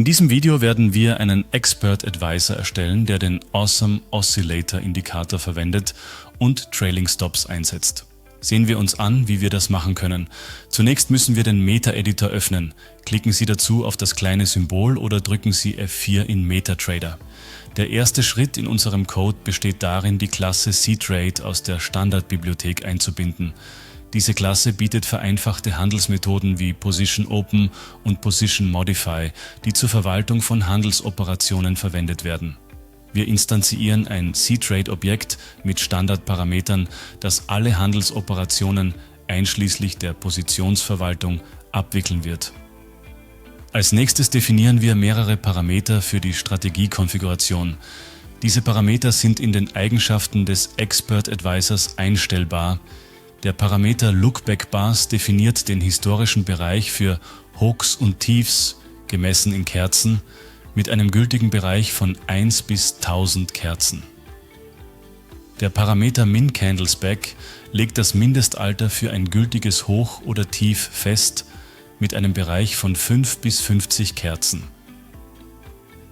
In diesem Video werden wir einen Expert Advisor erstellen, der den Awesome Oscillator Indikator verwendet und Trailing Stops einsetzt. Sehen wir uns an, wie wir das machen können. Zunächst müssen wir den Meta-Editor öffnen. Klicken Sie dazu auf das kleine Symbol oder drücken Sie F4 in MetaTrader. Der erste Schritt in unserem Code besteht darin, die Klasse cTrade aus der Standardbibliothek einzubinden. Diese Klasse bietet vereinfachte Handelsmethoden wie Position Open und Position Modify, die zur Verwaltung von Handelsoperationen verwendet werden. Wir instanzieren ein cTrade-Objekt mit Standardparametern, das alle Handelsoperationen einschließlich der Positionsverwaltung abwickeln wird. Als nächstes definieren wir mehrere Parameter für die Strategiekonfiguration. Diese Parameter sind in den Eigenschaften des Expert Advisors einstellbar. Der Parameter LookbackBars definiert den historischen Bereich für Hochs und Tiefs, gemessen in Kerzen, mit einem gültigen Bereich von 1 bis 1000 Kerzen. Der Parameter MinCandlesback legt das Mindestalter für ein gültiges Hoch oder Tief fest, mit einem Bereich von 5 bis 50 Kerzen.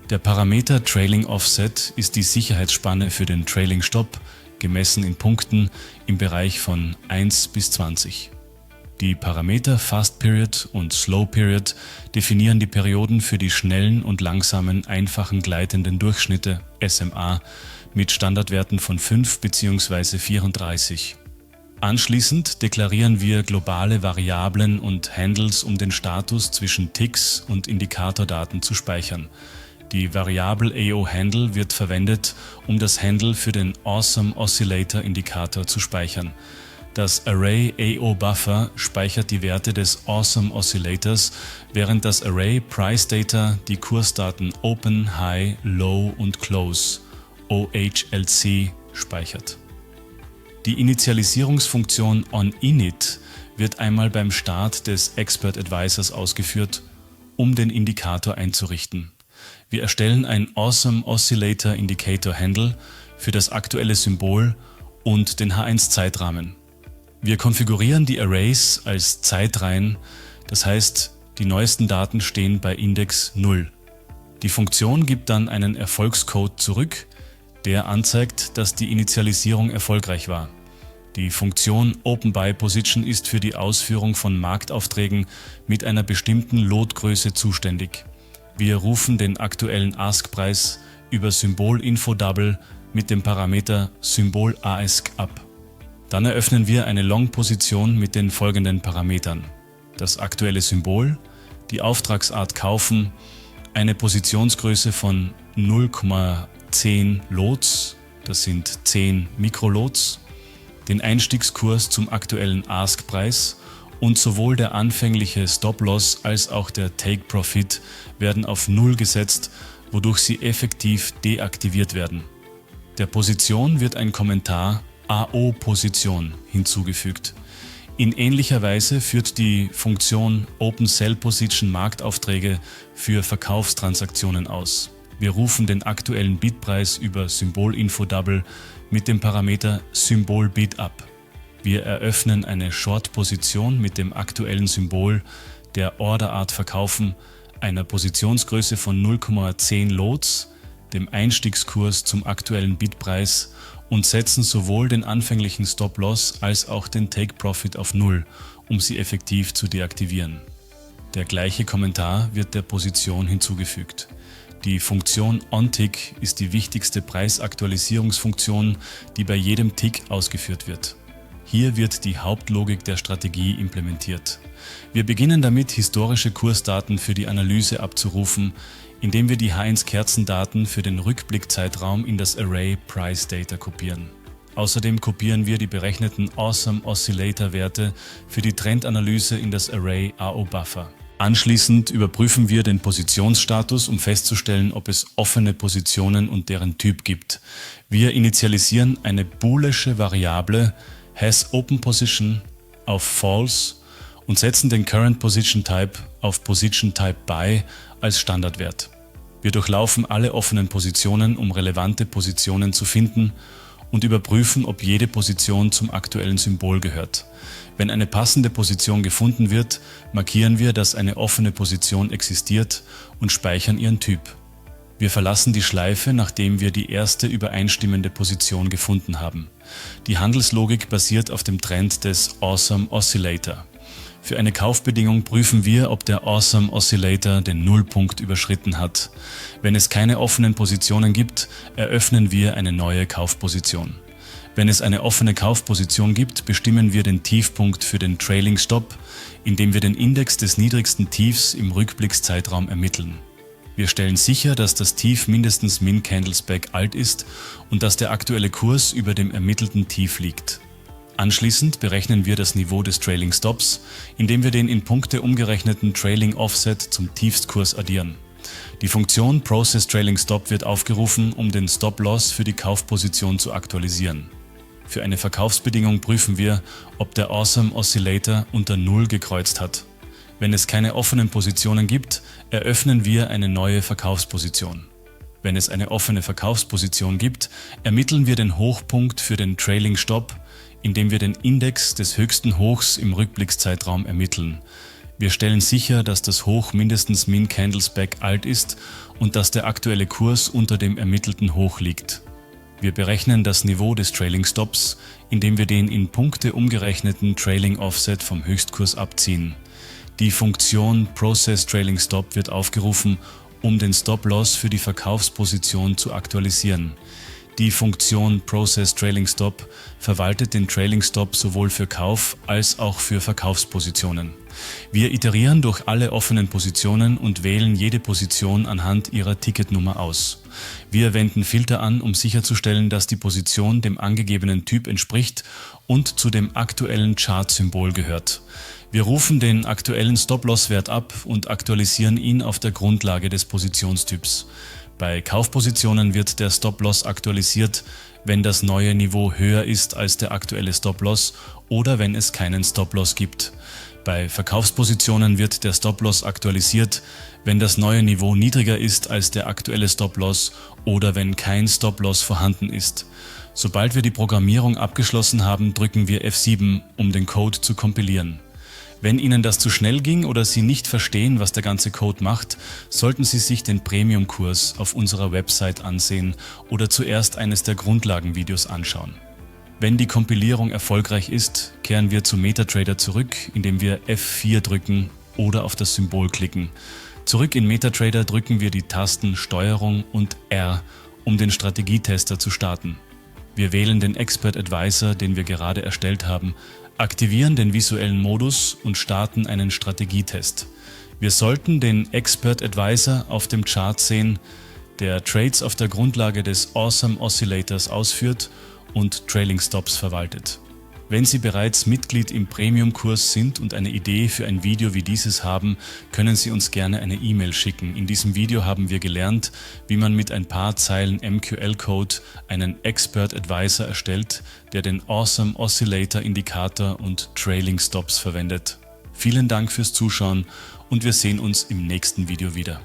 Der Parameter Trailing Offset ist die Sicherheitsspanne für den Trailing Stop, gemessen in Punkten im Bereich von 1 bis 20. Die Parameter Fast Period und Slow Period definieren die Perioden für die schnellen und langsamen einfachen gleitenden Durchschnitte SMA mit Standardwerten von 5 bzw. 34. Anschließend deklarieren wir globale Variablen und Handles, um den Status zwischen Ticks und Indikatordaten zu speichern. Die Variable AO-Handle wird verwendet, um das Handle für den Awesome Oscillator Indikator zu speichern. Das Array AO-Buffer speichert die Werte des Awesome Oscillators, während das Array Price Data die Kursdaten Open, High, Low und Close OHLC speichert. Die Initialisierungsfunktion onInit wird einmal beim Start des Expert Advisors ausgeführt, um den Indikator einzurichten. Wir erstellen ein Awesome Oscillator Indicator Handle für das aktuelle Symbol und den H1-Zeitrahmen. Wir konfigurieren die Arrays als Zeitreihen, das heißt, die neuesten Daten stehen bei Index 0. Die Funktion gibt dann einen Erfolgscode zurück, der anzeigt, dass die Initialisierung erfolgreich war. Die Funktion OpenBuyPosition ist für die Ausführung von Marktaufträgen mit einer bestimmten Lotgröße zuständig. Wir rufen den aktuellen Ask-Preis über Symbol-Info-Double mit dem Parameter Symbol-Ask ab. Dann eröffnen wir eine Long-Position mit den folgenden Parametern: das aktuelle Symbol, die Auftragsart kaufen, eine Positionsgröße von 0,10 Lots, das sind 10 Mikrolots, den Einstiegskurs zum aktuellen Ask-Preis und sowohl der anfängliche Stop-Loss als auch der Take-Profit werden auf 0 gesetzt, wodurch sie effektiv deaktiviert werden. Der Position wird ein Kommentar AO-Position hinzugefügt. In ähnlicher Weise führt die Funktion OpenSell-Position Marktaufträge für Verkaufstransaktionen aus. Wir rufen den aktuellen Bidpreis über Symbol-Info-Double mit dem Parameter Symbol-Bid ab. Wir eröffnen eine Short-Position mit dem aktuellen Symbol der Orderart Verkaufen, einer Positionsgröße von 0,10 Lots, dem Einstiegskurs zum aktuellen Bidpreis und setzen sowohl den anfänglichen Stop-Loss als auch den Take-Profit auf 0, um sie effektiv zu deaktivieren. Der gleiche Kommentar wird der Position hinzugefügt. Die Funktion OnTick ist die wichtigste Preisaktualisierungsfunktion, die bei jedem Tick ausgeführt wird. Hier wird die Hauptlogik der Strategie implementiert. Wir beginnen damit, historische Kursdaten für die Analyse abzurufen, indem wir die H1-Kerzendaten für den Rückblickzeitraum in das Array Price Data kopieren. Außerdem kopieren wir die berechneten Awesome Oscillator Werte für die Trendanalyse in das Array AO-Buffer. Anschließend überprüfen wir den Positionsstatus, um festzustellen, ob es offene Positionen und deren Typ gibt. Wir initialisieren eine boolische Variable hasOpenPosition auf False und setzen den Current Position Type auf Position Type Buy als Standardwert. Wir durchlaufen alle offenen Positionen, um relevante Positionen zu finden und überprüfen, ob jede Position zum aktuellen Symbol gehört. Wenn eine passende Position gefunden wird, markieren wir, dass eine offene Position existiert und speichern ihren Typ. Wir verlassen die Schleife, nachdem wir die erste übereinstimmende Position gefunden haben. Die Handelslogik basiert auf dem Trend des Awesome Oscillator. Für eine Kaufbedingung prüfen wir, ob der Awesome Oscillator den Nullpunkt überschritten hat. Wenn es keine offenen Positionen gibt, eröffnen wir eine neue Kaufposition. Wenn es eine offene Kaufposition gibt, bestimmen wir den Tiefpunkt für den Trailing Stop, indem wir den Index des niedrigsten Tiefs im Rückblickszeitraum ermitteln. Wir stellen sicher, dass das Tief mindestens Min Candlesback alt ist und dass der aktuelle Kurs über dem ermittelten Tief liegt. Anschließend berechnen wir das Niveau des Trailing Stops, indem wir den in Punkte umgerechneten Trailing Offset zum Tiefstkurs addieren. Die Funktion Process Trailing Stop wird aufgerufen, um den Stop-Loss für die Kaufposition zu aktualisieren. Für eine Verkaufsbedingung prüfen wir, ob der Awesome Oscillator unter Null gekreuzt hat. Wenn es keine offenen Positionen gibt, eröffnen wir eine neue Verkaufsposition. Wenn es eine offene Verkaufsposition gibt, ermitteln wir den Hochpunkt für den Trailing Stop, indem wir den Index des höchsten Hochs im Rückblickszeitraum ermitteln. Wir stellen sicher, dass das Hoch mindestens Min Candlesback alt ist und dass der aktuelle Kurs unter dem ermittelten Hoch liegt. Wir berechnen das Niveau des Trailing Stops, indem wir den in Punkte umgerechneten Trailing Offset vom Höchstkurs abziehen. Die Funktion Process Trailing Stop wird aufgerufen, um den Stop-Loss für die Verkaufsposition zu aktualisieren. Die Funktion Process Trailing Stop verwaltet den Trailing Stop sowohl für Kauf- als auch für Verkaufspositionen. Wir iterieren durch alle offenen Positionen und wählen jede Position anhand ihrer Ticketnummer aus. Wir wenden Filter an, um sicherzustellen, dass die Position dem angegebenen Typ entspricht und zu dem aktuellen Chart-Symbol gehört. Wir rufen den aktuellen Stop-Loss-Wert ab und aktualisieren ihn auf der Grundlage des Positionstyps. Bei Kaufpositionen wird der Stop-Loss aktualisiert, wenn das neue Niveau höher ist als der aktuelle Stop-Loss oder wenn es keinen Stop-Loss gibt. Bei Verkaufspositionen wird der Stop-Loss aktualisiert, wenn das neue Niveau niedriger ist als der aktuelle Stop-Loss oder wenn kein Stop-Loss vorhanden ist. Sobald wir die Programmierung abgeschlossen haben, drücken wir F7, um den Code zu kompilieren. Wenn Ihnen das zu schnell ging oder Sie nicht verstehen, was der ganze Code macht, sollten Sie sich den Premium-Kurs auf unserer Website ansehen oder zuerst eines der Grundlagenvideos anschauen. Wenn die Kompilierung erfolgreich ist, kehren wir zu MetaTrader zurück, indem wir F4 drücken oder auf das Symbol klicken. Zurück in MetaTrader drücken wir die Tasten STRG und R, um den Strategietester zu starten. Wir wählen den Expert Advisor, den wir gerade erstellt haben, aktivieren den visuellen Modus und starten einen Strategietest. Wir sollten den Expert Advisor auf dem Chart sehen, der Trades auf der Grundlage des Awesome Oscillators ausführt und Trailing Stops verwaltet. Wenn Sie bereits Mitglied im Premium-Kurs sind und eine Idee für ein Video wie dieses haben, können Sie uns gerne eine E-Mail schicken. In diesem Video haben wir gelernt, wie man mit ein paar Zeilen MQL-Code einen Expert Advisor erstellt, der den Awesome Oscillator Indikator und Trailing Stops verwendet. Vielen Dank fürs Zuschauen und wir sehen uns im nächsten Video wieder.